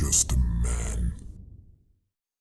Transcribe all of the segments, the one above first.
just a man.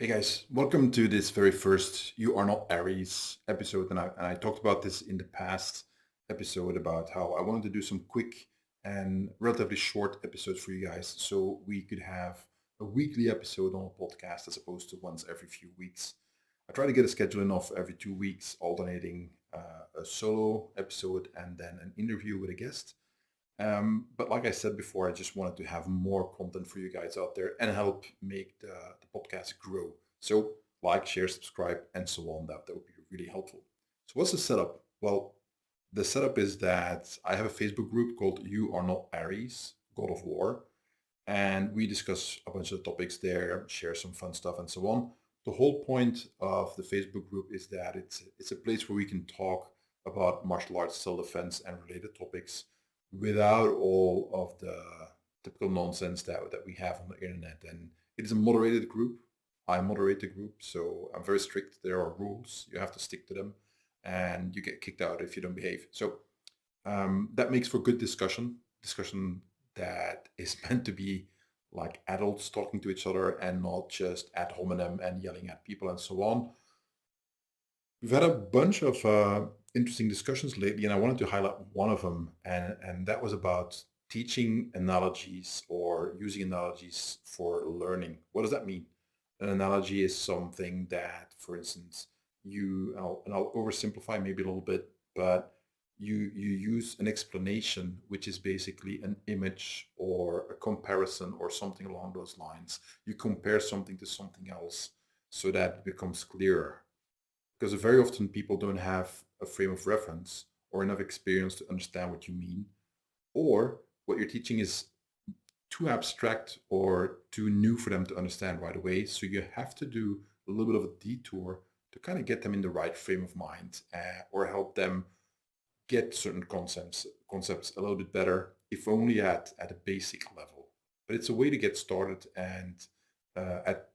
Hey guys, welcome to this very first You Are Not Aries episode. And I talked about this in the past episode about how I wanted to do some quick and relatively short episodes for you guys so we could have a weekly episode on a podcast as opposed to once every few weeks. I try to get a scheduling of every 2 weeks, alternating a solo episode and then an interview with a guest. But like I said before, I just wanted to have more content for you guys out there and help make the podcast grow. So like, share, subscribe, and so on. That would be really helpful. So what's the setup? Well, the setup is that I have a Facebook group called You Are Not Aries, God of War. And we discuss a bunch of topics there, share some fun stuff and so on. The whole point of the Facebook group is that it's a place where we can talk about martial arts, self-defense, and related topics without all of the typical nonsense that we have on the internet. And it is a moderated group. I moderate the group, so I'm very strict. There are rules. You have to stick to them, and you get kicked out if you don't behave. So that makes for good discussion that is meant to be like adults talking to each other and not just ad hominem and yelling at people and so on. We've had a bunch of interesting discussions lately, and I wanted to highlight one of them, and that was about teaching analogies or using analogies for learning. What does that mean? An analogy is something that, for instance, I'll oversimplify maybe a little bit, but you use an explanation, which is basically an image or a comparison or something along those lines. You compare something to something else so that it becomes clearer because very often people don't have a frame of reference or enough experience to understand what you mean, or what you're teaching is too abstract or too new for them to understand right away. So you have to do a little bit of a detour to kind of get them in the right frame of mind or help them get certain concepts a little bit better, if only at a basic level. But it's a way to get started and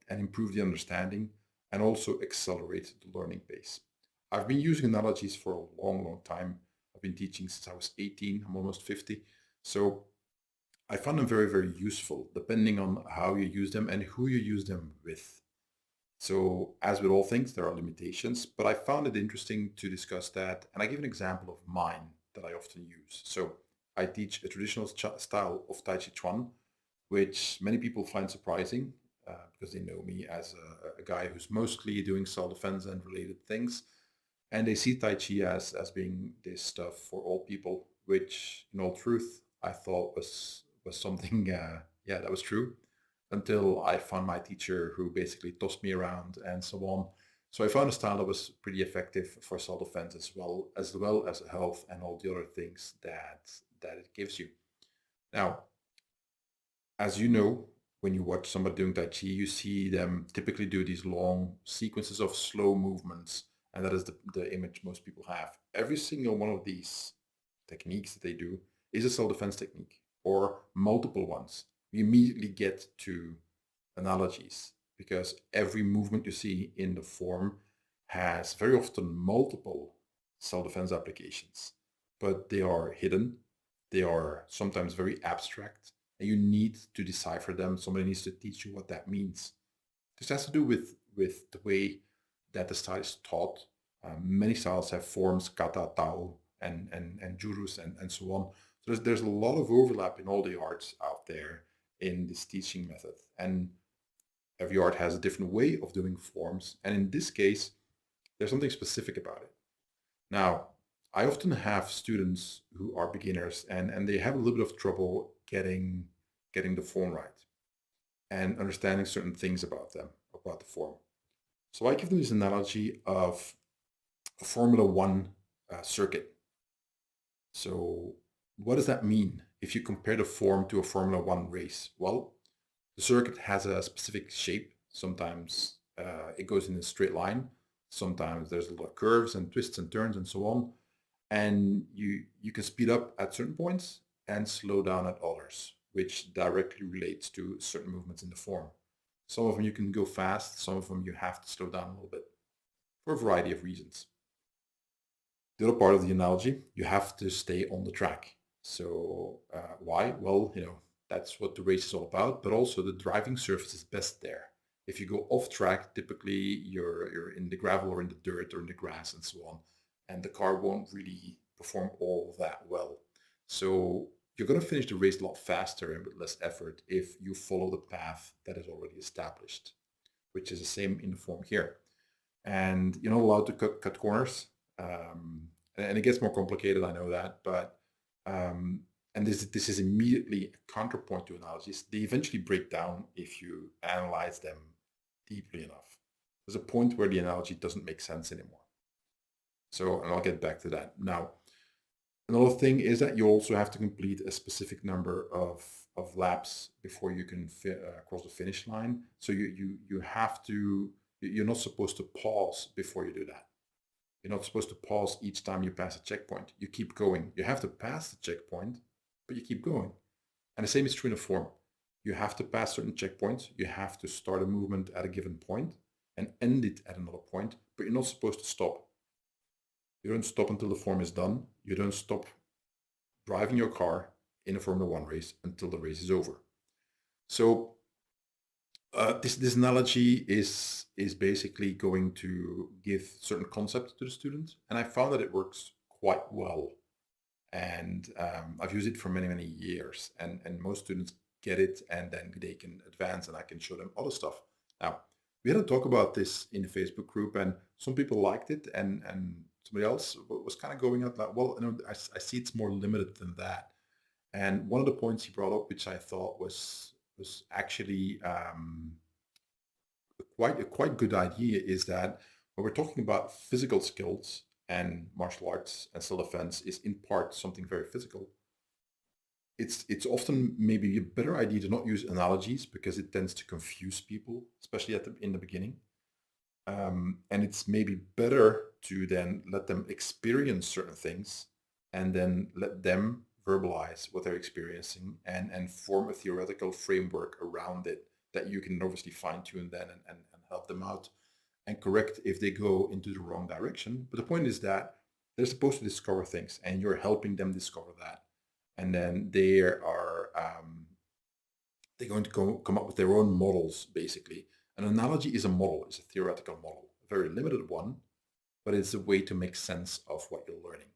improve the understanding and also accelerate the learning pace. I've been using analogies for a long time. I've been teaching since I was 18. I'm almost 50. So I found them very useful, depending on how you use them and who you use them with. So as with all things, there are limitations, but I found it interesting to discuss that. And I give an example of mine that I often use. So I teach a traditional style of Tai Chi Chuan, which many people find surprising because they know me as a guy who's mostly doing self-defense and related things. And they see Tai Chi as being this stuff for all people, which in all truth, I thought was something, yeah, that was true until I found my teacher who basically tossed me around and so on. So I found a style that was pretty effective for self-defense as well as health and all the other things that it gives you. Now, as you know, when you watch somebody doing Tai Chi, you see them typically do these long sequences of slow movements, and that is the image most people have. Every single one of these techniques that they do is a self-defense technique or multiple ones. We immediately get to analogies because every movement you see in the form has very often multiple self-defense applications, but they are hidden. They are sometimes very abstract, and you need to decipher them. Somebody needs to teach you what that means. This has to do with the way that the style is taught. Many styles have forms, kata, tao, and jurus, and so on. So there's a lot of overlap in all the arts out there in this teaching method. And every art has a different way of doing forms. And in this case, there's something specific about it. Now, I often have students who are beginners and they have a little bit of trouble getting the form right and understanding certain things about them, about the form. So I give them this analogy of a Formula One circuit. So what does that mean if you compare the form to a Formula One race? Well, the circuit has a specific shape. Sometimes it goes in a straight line. Sometimes there's a lot of curves and twists and turns and so on. And you can speed up at certain points and slow down at others, which directly relates to certain movements in the form. Some of them you can go fast, some of them you have to slow down a little bit for a variety of reasons. The other part of the analogy, you have to stay on the track. So why? Well, That's what the race is all about, but also the driving surface is best there. If you go off track, typically you're in the gravel or in the dirt or in the grass and so on, and the car won't really perform all that well. So you're going to finish the race a lot faster and with less effort if you follow the path that is already established, which is the same in the form here. And you're not allowed to cut corners. And it gets more complicated, I know that, but um, and this is immediately a counterpoint to analogies. They eventually break down if you analyze them deeply enough. There's a point where the analogy doesn't make sense anymore. So, and I'll get back to that. Now, another thing is that you also have to complete a specific number of laps before you can cross the finish line. So you have to, you're not supposed to pause before you do that. You're not supposed to pause each time you pass a checkpoint. You keep going. You have to pass the checkpoint, but you keep going. And the same is true in a form. You have to pass certain checkpoints. You have to start a movement at a given point and end it at another point, but you're not supposed to stop. You don't stop until the form is done. You don't stop driving your car in a Formula One race until the race is over. So this analogy is basically going to give certain concepts to the student, and I found that it works quite well. And I've used it for many years, and most students get it, and then they can advance, and I can show them other stuff. Now, we had a talk about this in the Facebook group, and some people liked it, and somebody else was kind of going out like, well, you know, I see it's more limited than that. And one of the points he brought up, which I thought was actually quite good idea, is that when we're talking about physical skills, and martial arts and self-defense is in part something very physical, it's often maybe a better idea to not use analogies because it tends to confuse people, especially in the beginning. And it's maybe better to then let them experience certain things and then let them verbalize what they're experiencing and form a theoretical framework around it that you can obviously fine tune then and help them out and correct if they go into the wrong direction. But the point is that they're supposed to discover things and you're helping them discover that. And then they're going to come up with their own models, basically. An analogy is a model, it's a theoretical model, a very limited one, but it's a way to make sense of what you're learning.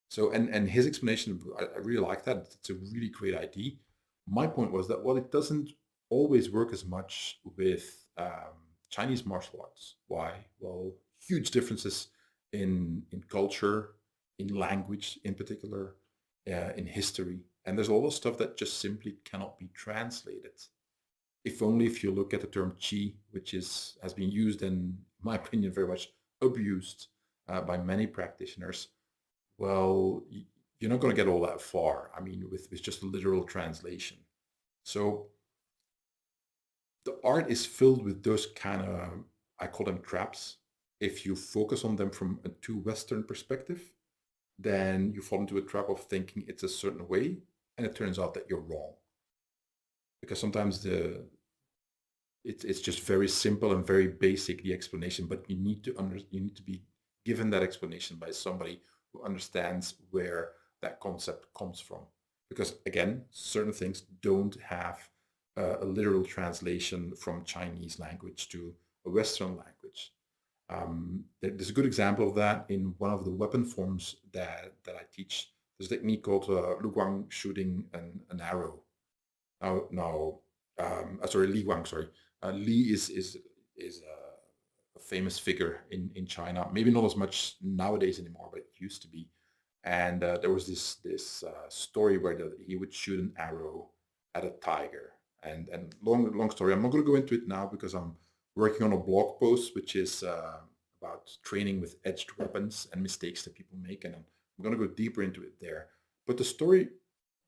So, and his explanation, I really like that. It's a really great idea. My point was that, well, it doesn't always work as much with Chinese martial arts. Why? Well, huge differences in culture, in language in particular, in history. And there's a lot of stuff that just simply cannot be translated. If only if you look at the term qi, which has been used and, in my opinion, very much abused by many practitioners, well, you're not going to get all that far. I mean, with just a literal translation. So the art is filled with those kind of, I call them traps. If you focus on them from a too Western perspective, then you fall into a trap of thinking it's a certain way, and it turns out that you're wrong. Because sometimes it's just very simple and very basic, the explanation, but you need to be given that explanation by somebody who understands where that concept comes from. Because again, certain things don't have a literal translation from Chinese language to a Western language. There's a good example of that in one of the weapon forms that I teach. There's a technique called Luguang shooting an arrow. Sorry, Li Guang, sorry. Li is a famous figure in China. Maybe not as much nowadays anymore, but it used to be. And there was this story where he would shoot an arrow at a tiger. And long story. I'm not going to go into it now because I'm working on a blog post which is about training with edged weapons and mistakes that people make, and I'm going to go deeper into it there. But the story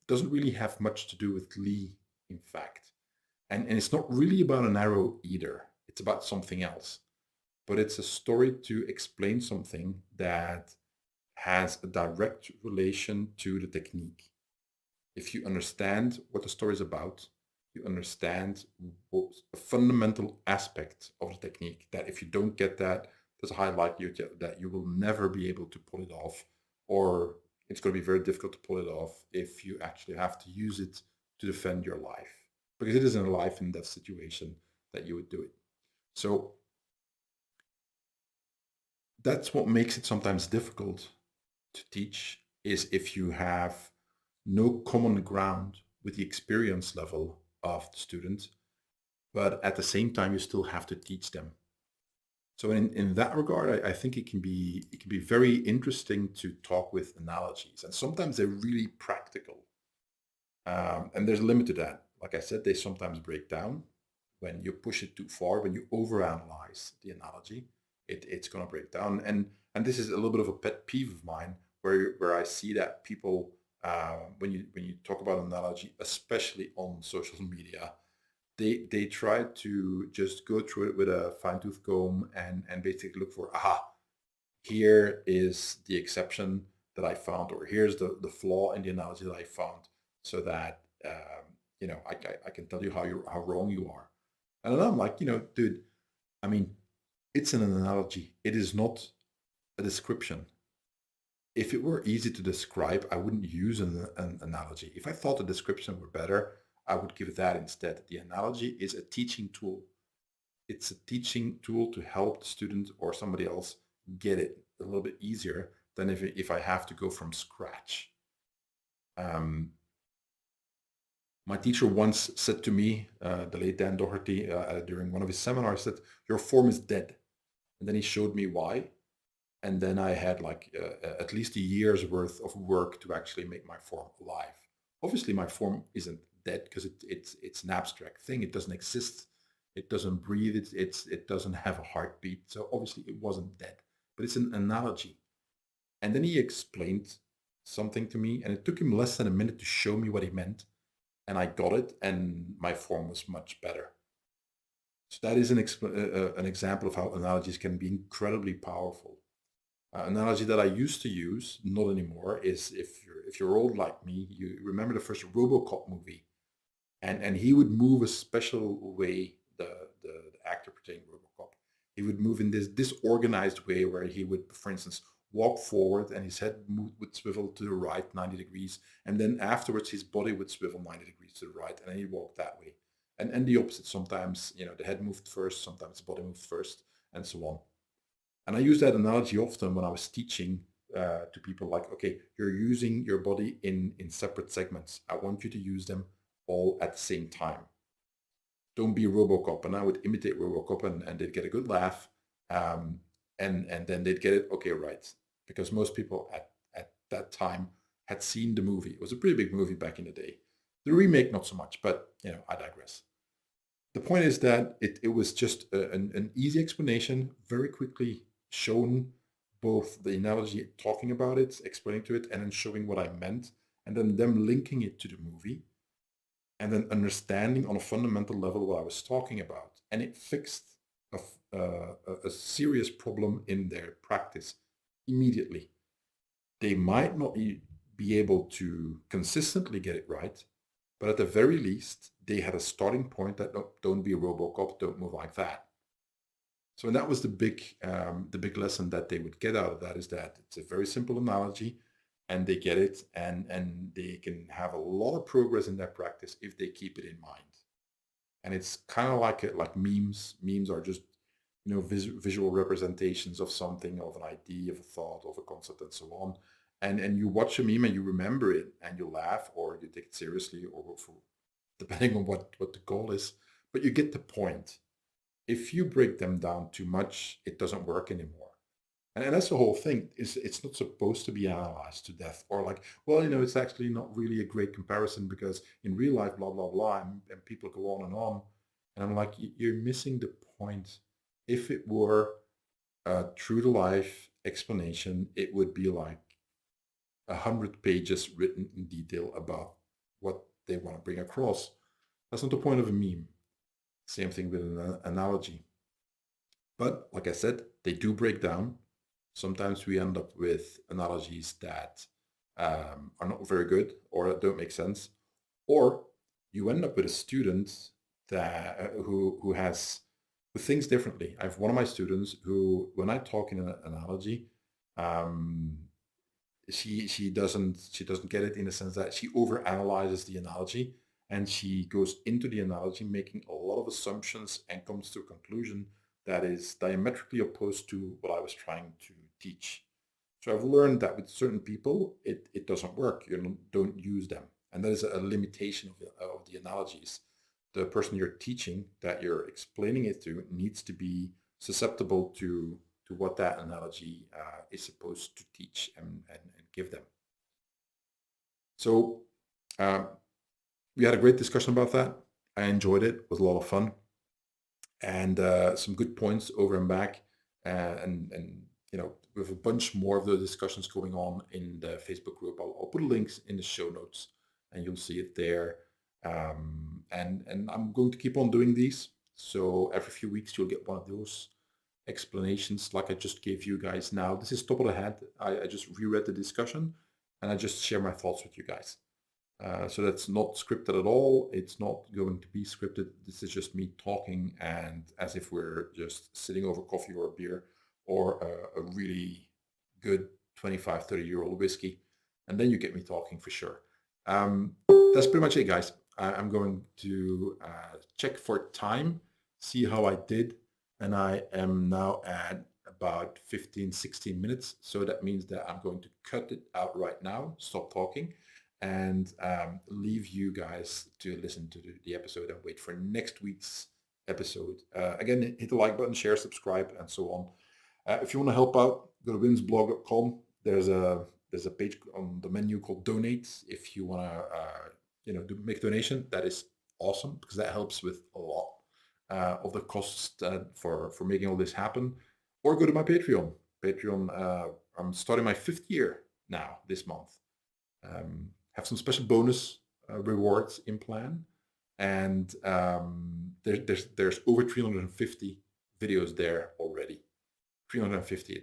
doesn't really have much to do with Li, in fact. And it's not really about an arrow either. It's about something else. But it's a story to explain something that has a direct relation to the technique. If you understand what the story is about, you understand a fundamental aspect of the technique that if you don't get that, there's a high likelihood that you will never be able to pull it off, or it's going to be very difficult to pull it off if you actually have to use it to defend your life, because it is in a life and death situation that you would do it. So that's what makes it sometimes difficult to teach, is if you have no common ground with the experience level of the student, but at the same time you still have to teach them. So in that regard, I think it can be very interesting to talk with analogies, and sometimes they're really practical. And there's a limit to that. Like I said, they sometimes break down when you push it too far. When you overanalyze the analogy, it's going to break down. And this is a little bit of a pet peeve of mine, where I see that people, when you talk about analogy, especially on social media, they try to just go through it with a fine tooth comb and basically look for, aha, here is the exception that I found, or here's the flaw in the analogy that I found, so that I can tell you how wrong you are. And then I'm like, dude, I mean, it's an analogy. It is not a description. If it were easy to describe, I wouldn't use an analogy. If I thought the description were better, I would give that instead. The analogy is a teaching tool. It's a teaching tool to help the student or somebody else get it a little bit easier than if I have to go from scratch. My teacher once said to me, the late Dan Doherty, during one of his seminars, said, "Your form is dead." And then he showed me why. And then I had like at least a year's worth of work to actually make my form alive. Obviously, my form isn't dead, because it's an abstract thing. It doesn't exist. It doesn't breathe. It doesn't have a heartbeat. So obviously, it wasn't dead. But it's an analogy. And then he explained something to me, and it took him less than a minute to show me what he meant. And I got it, and my form was much better. So that is an example of how analogies can be incredibly powerful. Analogy that I used to use, not anymore, is if you're old like me, you remember the first RoboCop movie, and he would move a special way. The actor portraying RoboCop, he would move in this disorganized way, where he would, for instance, walk forward and his head would swivel to the right 90 degrees, and then afterwards his body would swivel 90 degrees to the right, and then he'd walk that way. And the opposite. Sometimes, the head moved first, sometimes the body moved first, and so on. And I use that analogy often when I was teaching to people, like, okay, you're using your body in separate segments. I want you to use them all at the same time. Don't be RoboCop. And I would imitate RoboCop, and they'd get a good laugh. And then they'd get it, okay, right. Because most people at that time had seen the movie. It was a pretty big movie back in the day. The remake, not so much, but I digress. The point is that it was just an easy explanation, very quickly shown, both the analogy, talking about it, explaining to it, and then showing what I meant, and then them linking it to the movie, and then understanding on a fundamental level what I was talking about. And it fixed a serious problem in their practice immediately. They might not be able to consistently get it right, but at the very least, they had a starting point that, "No, don't be a RoboCop, don't move like that." So that was the big lesson that they would get out of that, is that it's a very simple analogy, and they get it, and they can have a lot of progress in their practice if they keep it in mind. And it's kind of like memes. Memes are just visual representations of something, of an idea, of a thought, of a concept, and so on. And you watch a meme and you remember it, and you laugh, or you take it seriously, or depending on what the goal is. But you get the point. If you break them down too much, it doesn't work anymore. And that's the whole thing. It's not supposed to be analyzed to death, or like, well, it's actually not really a great comparison, because in real life, blah, blah, blah, and people go on and on. And I'm like, you're missing the point. If it were a true to life explanation, it would be like 100 pages written in detail about what they want to bring across. That's not the point of a meme. Same thing with an analogy. But like I said, they do break down. Sometimes we end up with analogies that are not very good, or that don't make sense. Or you end up with a student that who thinks differently. I have one of my students who, when I talk in an analogy, she doesn't get it, in the sense that she overanalyzes the analogy, and she goes into the analogy making a lot of assumptions and comes to a conclusion that is diametrically opposed to what I was trying to teach. So I've learned that with certain people, it doesn't work. You don't use them. And that is a limitation of the analogies. The person you're teaching, that you're explaining it to, needs to be susceptible to what that analogy is supposed to teach and give them. So we had a great discussion about that. I enjoyed it. It was a lot of fun. And some good points over and back. And you know, we have a bunch more of the discussions going on in the Facebook group. I'll put links in the show notes and you'll see it there. And I'm going to keep on doing these. So every few weeks you'll get one of those explanations like I just gave you guys now. This is top of the head. I just reread the discussion and I just share my thoughts with you guys. So that's not scripted at all. It's not going to be scripted. This is just me talking and as if we're just sitting over coffee or a beer or a really good 25, 30-year-old whiskey. And then you get me talking for sure. That's pretty much it, guys. I'm going to check for time, see how I did. And I am now at about 15, 16 minutes. So that means that I'm going to cut it out right now, stop talking, and leave you guys to listen to the episode and wait for next week's episode. Again, hit the like button, share, subscribe, and so on. If you want to help out, go to winsblog.com. There's a page on the menu called Donate. If you want to make a donation, that is awesome because that helps with a lot of the costs for making all this happen. Or go to my Patreon. I'm starting my 5th year now this month. Have some special bonus rewards in plan, and there's over 350 videos there already. 350.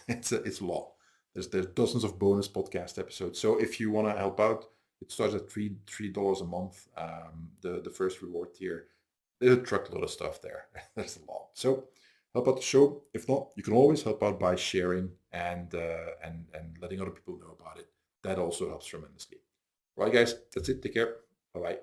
It's a lot. There's dozens of bonus podcast episodes. So if you want to help out, it starts at $3 a month. The first reward tier. There's a truckload of stuff there. There's a lot. So help out the show. If not, you can always help out by sharing and letting other people know about it. That also helps tremendously. All right, guys, that's it. Take care. Bye-bye.